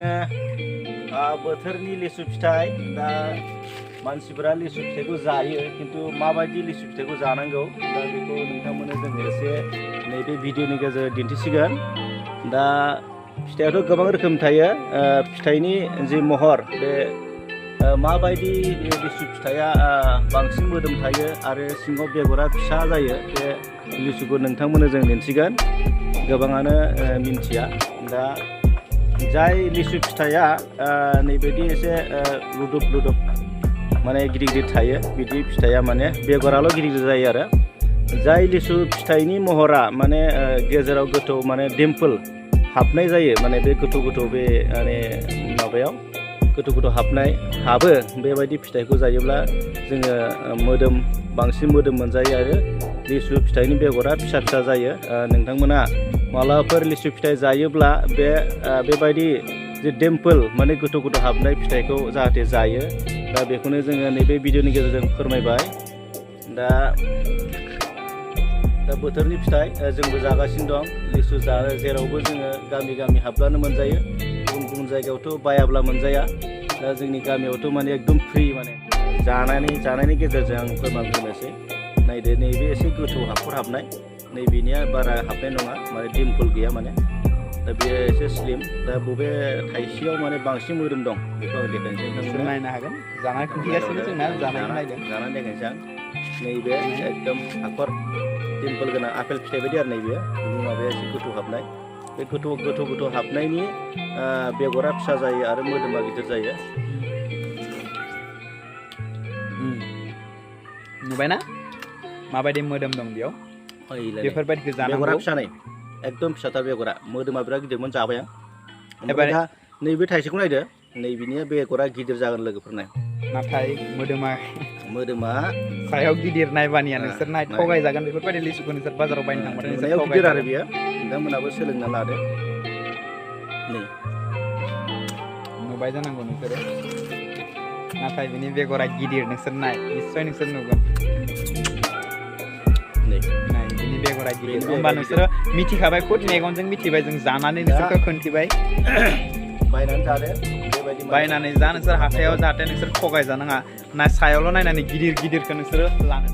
बोथोरनि लिसु फिथाइ दा मानसिफोरा लिसु फिथाइखौ जायो किन्तु माबायदि लिसु फिथाइखौ जानांगौ दा बेखौ नोंथांमोननो जों एसे नैबे भिडिअनि गेजेरजों दिन्थिसिगोन। दा फिथाइयाथ' गोबां रोखोम थायो। फिथाइनि जि महर बे माबायदि लिसु फिथाइया बांसिन मोदोम थायो आरो सिङाव बेगरा फिसा जायो बे लिसुखौ नोंथांमोननो जों दिन्थिगोन। गोबाङानो मिन्थिया। दा जाय लिसु फिथाइया नैबायदि एसे लुदुब लुदुब माने गिदिर गिदिर थायो बिदि फिथाइया माने बेगराल' गिदिर गिदिर जायो आरो जाय लिसु फिथाइनि महरा माने गेजेराव गोथौ माने डिम्पल हाबनाय जायो माने बे गोथौ गोथौ बे माने माबायाव गोथौ गोथौ हाबो बेबायदि फिथाइखौ जायोब्ला जोङो बांसिन मोदोम मोनजायो आरो लिसु फिथाइनि बेगरा फिसा फिसा जायो। नोंथांमोना मालाबाफोर लिसु फिथाइ जायोब्ला बेबायदि जे डिम्पल माने गोथौ गोथौ हाबनाय फिथाइखौ जाहाथे जायो दा बेखौनो जोङो नैबे भिडिअनि गेजेरजों फोरमायबाय। दा बोथोरनि फिथाइ जोंबो जागासिनो दं लिसु जेरावबो जोङो गामि गामि हाबब्लानो मोनजायो। गुबुन गुबुन जायगायावथ' बायाब्ला मोनजाया। दा जोंनि गामियावथ' माने एकदम फ्रि माने जानायनि गेजेरजों आं फोरमायनोसै। नायदो नैबे एसे गोथौ हाखर हाबनाय नैबेनिया बारा हाबनाय नङा माने डिम्पल गैया माने दा बेयो एसे स्लिम। दा बबे थाइसेयाव माने बांसिन मोदोम दं बेखौ आं देखायनोसै। नायनो हागोन जानाय खिन्थिगासिनो जोंना जानानै देखायनोसै आं। नैबे एकदम हाखर डिम्पल गोनां आपेल फिथाइ बायदि आरो नैबे बिनि माबाया एसे गोथौ हाबनाय बे गोथौ हाबनायनि बेगरा फिसा जायो आरो मोदोमा गिदिर जायो। नुबायना माबायदि मोदोम दं बेयाव बेफोरबायदिखौ जानांगौ। बेगरा फिसा नै एकदम फिसाथार बेगरा मोदोमा बिराद गिदिरमोन जाबाय आं। ओमफ्राय दा नैबे थाइसेखौ नायदो नैबेनि बेगरा गिदिर जागोन लोगोफोरना नाथाय मोदोमा सायाव गिदिर नायबानिया नोंसोर थगायजागोन। बेफोरबायदि लिसुखौ नोंसोर बाजाराव बायनो थांबाथाय नुनायाव गिदिर आरो बेयो नोंथांमोनाबो सोलोंना लादो। नै नुबाय जानांगौ नोंसोरो नाथाय बिनि बेगरा गिदिर नोंसोर निस्सय नोंसोर नुगोन। बिनि बेगरा गिदिर होमबा नोंसोरो मिथिखाबाय खुद मेगनजों मिथिबाय जों जानानै नोंसोरखौ खोन्थिबाय। बायनानै जा नोंसोर हाथायाव जाहाथे नोंसोर थगायजानाङा ना सायावल' नायनानै गिदिर गिदिरखौ नोंसोरो लानो